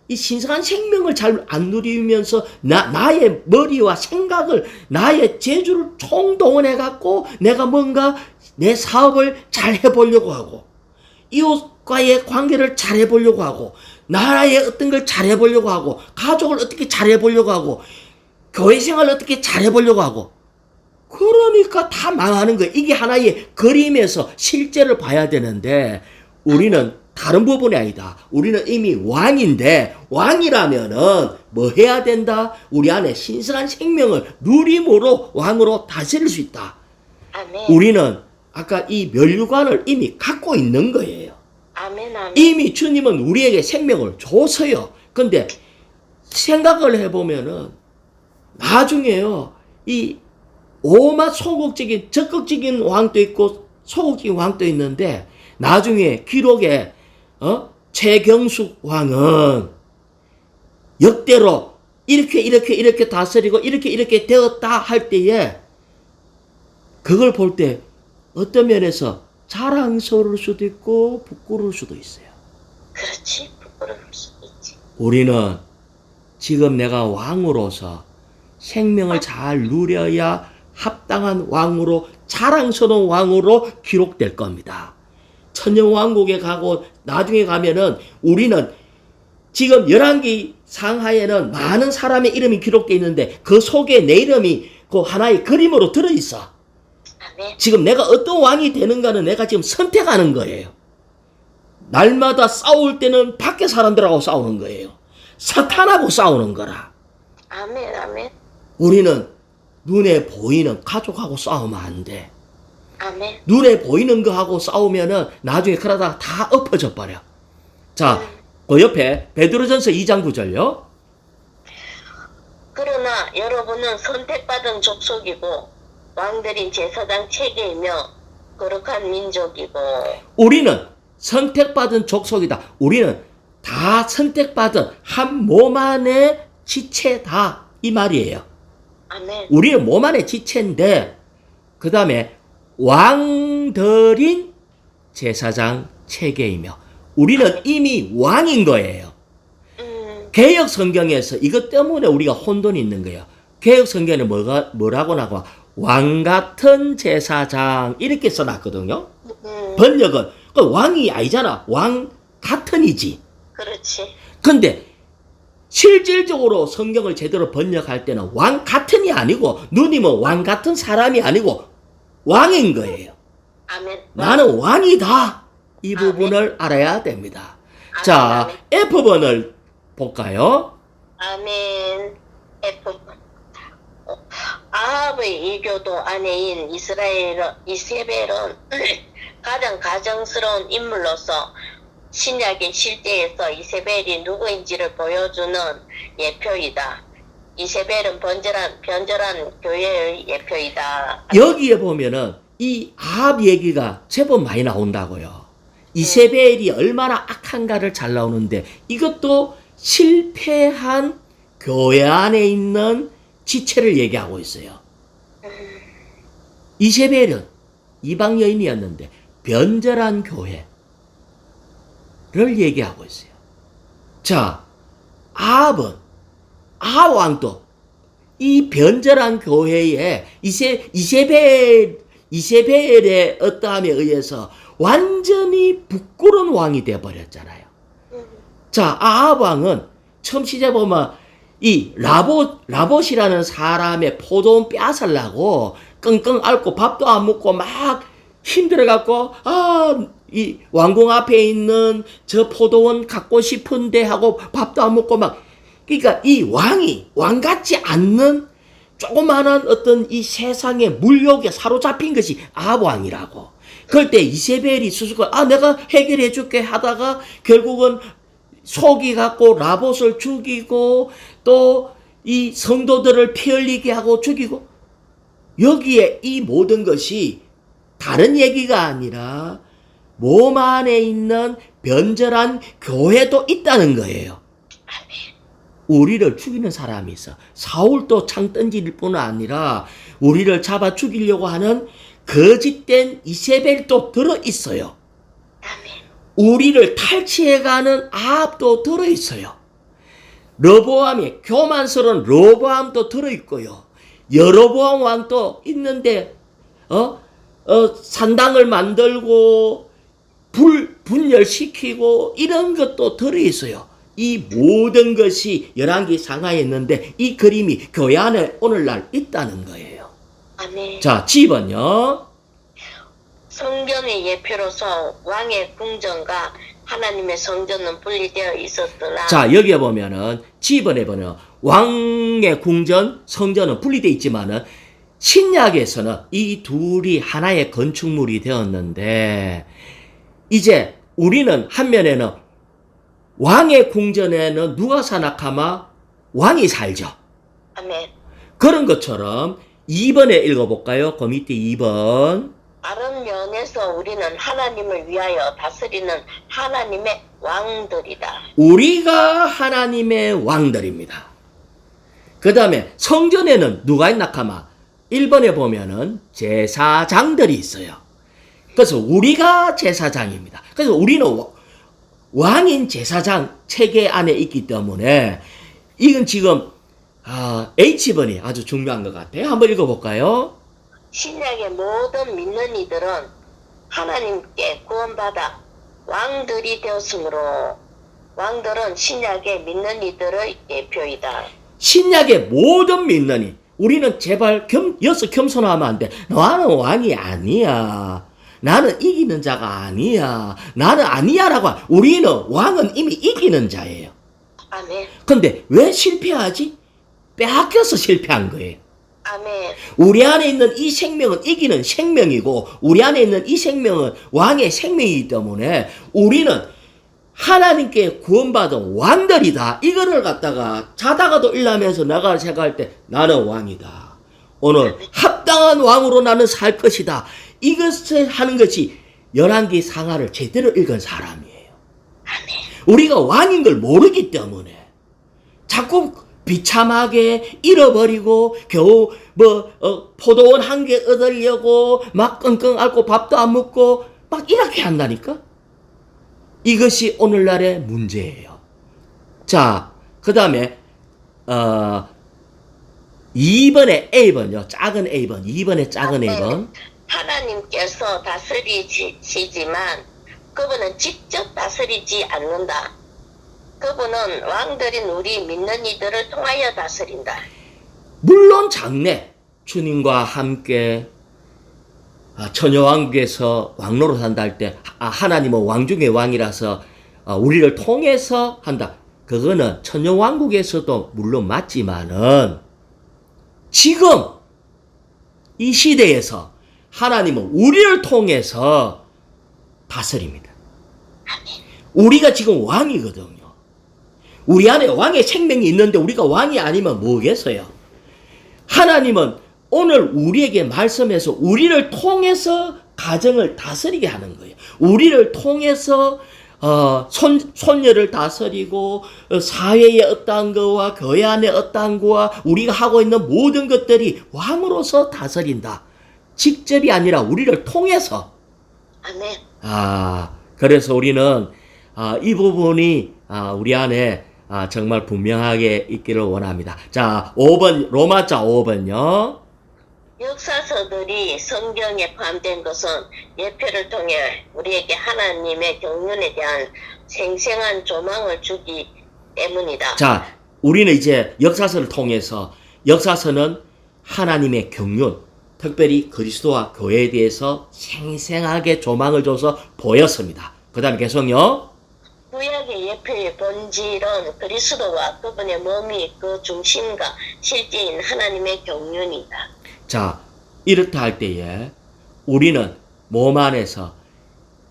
이 신성한 생명을 잘 안 누리면서 나의 머리와 생각을 나의 재주를 총동원해갖고 내가 뭔가 내 사업을 잘 해보려고 하고 이웃과의 관계를 잘 해보려고 하고 나라의 어떤 걸 잘 해보려고 하고 가족을 어떻게 잘 해보려고 하고 교회 생활을 어떻게 잘 해보려고 하고 그러니까 다 망하는 거예요. 이게 하나의 그림에서 실제를 봐야 되는데 우리는 다른 부분이 아니다. 우리는 이미 왕인데 왕이라면은 뭐 해야 된다? 우리 안에 신성한 생명을 누림으로 왕으로 다스릴 수 있다. 아멘. 우리는 아까 이 면류관을 이미 갖고 있는 거예요. 아멘. 아멘. 이미 주님은 우리에게 생명을 줬어요. 근데 생각을 해보면은 나중에요. 이 오만 소극적인 적극적인 왕도 있고 소극적인 왕도 있는데 나중에 기록에 최경숙 왕은 역대로 이렇게 다스리고 이렇게 되었다 할 때에 그걸 볼 때 어떤 면에서 자랑스러울 수도 있고 부끄러울 수도 있어요. 그렇지. 부끄러울 수 있지. 우리는 지금 내가 왕으로서 생명을 잘 누려야 합당한 왕으로 자랑스러운 왕으로 기록될 겁니다. 천년왕국에 가고 나중에 가면은 우리는 지금 열왕기 상하에는 많은 사람의 이름이 기록되어 있는데 그 속에 내 이름이 그 하나의 그림으로 들어있어. 아멘. 지금 내가 어떤 왕이 되는가는 내가 지금 선택하는 거예요. 날마다 싸울 때는 밖에 사람들하고 싸우는 거예요. 사탄하고 싸우는 거라. 아멘. 아멘. 우리는 눈에 보이는 가족하고 싸우면 안 돼. 아멘. 눈에 보이는 거하고 싸우면은 나중에 그러다가 다 엎어져 버려. 자, 그 옆에 베드로전서 2장 9절요. 그러나 여러분은 선택받은 족속이고 왕들인 제사장 체계이며 거룩한 민족이고. 우리는 선택받은 족속이다. 우리는 다 선택받은 한 몸 안의 지체다. 이 말이에요. 아멘. 우리는 몸 안의 지체인데 그 다음에 왕들인 제사장 체계이며 우리는 이미 왕인 거예요. 개역 성경에서 이것 때문에 우리가 혼돈이 있는 거예요. 개역 성경에는 뭐라고 나와? 왕 같은 제사장 이렇게 써놨거든요. 번역은 그 왕이 아니잖아. 왕 같은이지. 그렇지. 근데 실질적으로 성경을 제대로 번역할 때는 왕 같은이 아니고 누님은 왕 같은 사람이 아니고 왕인 거예요. 아멘. 나는 왕이다. 이 부분을 알아야 됩니다. 아멘. 자, 아멘. F번을 볼까요? 아멘. F. 아합의 이교도 아내인 이세벨은 가장 가정스러운 인물로서 신약의 실제에서 이세벨이 누구인지를 보여주는 예표이다. 이세벨은 변절한 교회의 예표이다. 여기에 보면은 이 아합 얘기가 제법 많이 나온다고요. 이세벨이 얼마나 악한가를 잘 나오는데 이것도 실패한 교회 안에 있는 지체를 얘기하고 있어요. 이세벨은 이방 여인이었는데 변절한 교회를 얘기하고 있어요. 자, 아합 왕도 이 변절한 교회에 이세벨의 어떠함에 의해서 완전히 부끄러운 왕이 되어버렸잖아요. 자, 아합 왕은 처음 시제 보면 이 라봇이라는 사람의 포도원 빼앗으려고 끙끙 앓고 밥도 안 먹고 막 힘들어갖고 이 왕궁 앞에 있는 저 포도원 갖고 싶은데 하고 밥도 안 먹고 막 그러니까 이 왕이 왕 같지 않는 조그마한 어떤 이 세상의 물욕에 사로잡힌 것이 아합 왕이라고. 그럴 때 이세벨이 스스로 내가 해결해 줄게 하다가 결국은 속이 갖고 라봇을 죽이고 또 이 성도들을 피 흘리게 하고 죽이고 여기에 이 모든 것이 다른 얘기가 아니라 몸 안에 있는 변절한 교회도 있다는 거예요. 우리를 죽이는 사람이 있어. 사울도 창 던질 뿐 아니라 우리를 잡아 죽이려고 하는 거짓된 이세벨도 들어있어요. 우리를 탈취해가는 아합도 들어있어요. 르보암이 교만스러운 르보암도 들어있고요. 여로보암 왕도 있는데 산당을 만들고 분열시키고 이런 것도 들어있어요. 이 모든 것이 열왕기 상하에 있는데 이 그림이 교회 안에 오늘날 있다는 거예요. 아멘. 자, G번요. 성전의 예표로서 왕의 궁전과 하나님의 성전은 분리되어 있었으나. 자, 여기에 보면은 G번에 보면 왕의 궁전, 성전은 분리되어 있지만은 신약에서는 이 둘이 하나의 건축물이 되었는데 이제 우리는 한 면에는 왕의 궁전에는 누가 사나카마 왕이 살죠. 아멘. 그런 것처럼 2번에 읽어볼까요? 그 밑에 2번. 다른 면에서 우리는 하나님을 위하여 다스리는 하나님의 왕들이다. 우리가 하나님의 왕들입니다. 그 다음에 성전에는 누가 있나 카마? 1번에 보면은 제사장들이 있어요. 그래서 우리가 제사장입니다. 그래서 우리는 왕인 제사장 체계 안에 있기 때문에 이건 지금 H번이 아주 중요한 것 같아요. 한번 읽어볼까요? 신약의 모든 믿는 이들은 하나님께 구원받아 왕들이 되었으므로 왕들은 신약의 믿는 이들의 대표이다. 신약의 모든 믿느니 우리는 제발 여기서 겸손하면 안 돼. 나는 왕이 아니야. 나는 이기는 자가 아니야. 나는 아니야라고. 우리는 왕은 이미 이기는 자예요. 아멘. 근데 왜 실패하지? 빼앗겨서 실패한 거예요. 아멘. 우리 안에 있는 이 생명은 이기는 생명이고 우리 안에 있는 이 생명은 왕의 생명이기 때문에 우리는 하나님께 구원받은 왕들이다. 이거를 갖다가 자다가도 일어나면서 내가 생각할 때 나는 왕이다. 오늘 합당한 왕으로 나는 살 것이다. 이것을 하는 것이 열왕기 상하를 제대로 읽은 사람이에요. 우리가 왕인 걸 모르기 때문에 자꾸 비참하게 잃어버리고 겨우 포도원 한 개 얻으려고 막 끙끙 앓고 밥도 안 먹고 막 이렇게 한다니까. 이것이 오늘날의 문제예요. 자, 그 다음에 2번의 A번요. 작은 A번. 2번의 작은 A번. 하나님께서 다스리시지만 그분은 직접 다스리지 않는다. 그분은 왕들인 우리 믿는 이들을 통하여 다스린다. 물론 장래 주님과 함께 처녀왕국에서 왕노릇 한다 할 때 하나님은 왕 중의 왕이라서 우리를 통해서 한다. 그거는 처녀왕국에서도 물론 맞지만은 지금 이 시대에서 하나님은 우리를 통해서 다스립니다. 우리가 지금 왕이거든요. 우리 안에 왕의 생명이 있는데 우리가 왕이 아니면 뭐겠어요? 하나님은 오늘 우리에게 말씀해서 우리를 통해서 가정을 다스리게 하는 거예요. 우리를 통해서 손녀를 다스리고 사회의 어떠한 거와 교회 안의 어떠한 거와 우리가 하고 있는 모든 것들이 왕으로서 다스린다. 직접이 아니라 우리를 통해서. 아멘. 그래서 우리는 이 부분이 우리 안에 정말 분명하게 있기를 원합니다. 자, 5번 로마자 5번요. 역사서들이 성경에 포함된 것은 예표를 통해 우리에게 하나님의 경륜에 대한 생생한 조망을 주기 때문이다. 자, 우리는 이제 역사서를 통해서 역사서는 하나님의 경륜, 특별히 그리스도와 교회에 대해서 생생하게 조망을 줘서 보였습니다. 그 다음에 계속요. 구약의 예표의 본질은 그리스도와 그분의 몸이 그 중심과 실제인 하나님의 경륜이다. 자, 이렇다 할 때에 우리는 몸 안에서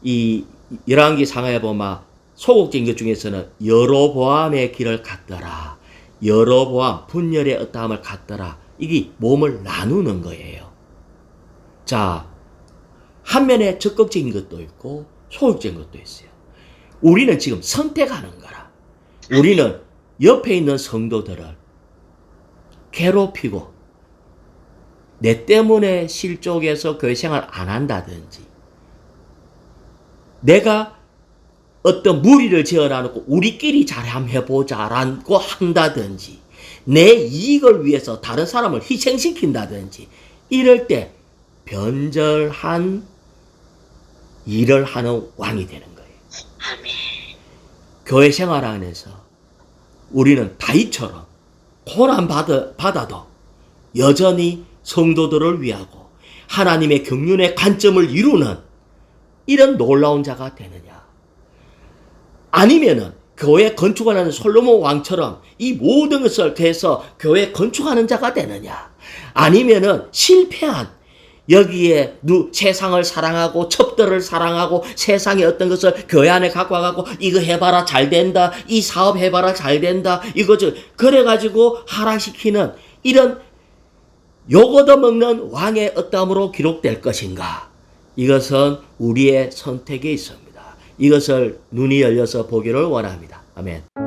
이 열왕기 상하에 보면 소극적인 것 중에서는 여로보암의 길을 갔더라. 여로보암 분열의 어떠함을 갔더라. 이게 몸을 나누는 거예요. 자, 한 면에 적극적인 것도 있고 소극적인 것도 있어요. 우리는 지금 선택하는 거라. 우리는 옆에 있는 성도들을 괴롭히고 내 때문에 실족해서 교회 생활 안 한다든지 내가 어떤 무리를 지어놔놓고 우리끼리 잘 한번 해보자라고 한다든지 내 이익을 위해서 다른 사람을 희생시킨다든지 이럴 때 변절한 일을 하는 왕이 되는 거예요. 아멘. 교회 생활 안에서 우리는 다윗처럼 고난 받아도 여전히 성도들을 위하고 하나님의 경륜의 관점을 이루는 이런 놀라운 자가 되느냐? 아니면은 교회 건축하는 솔로몬 왕처럼 이 모든 것을 대해서 교회 건축하는 자가 되느냐? 아니면은 실패한 여기에 세상을 사랑하고 첩들을 사랑하고 세상의 어떤 것을 교회 안에 갖고 와가고 이거 해봐라 잘 된다, 이 사업 해봐라 잘 된다, 이거 그래가지고 하락시키는 이런 욕 얻어먹는 왕의 어떠함으로 기록될 것인가? 이것은 우리의 선택에 있습니다. 이것을 눈이 열려서 보기를 원합니다. 아멘.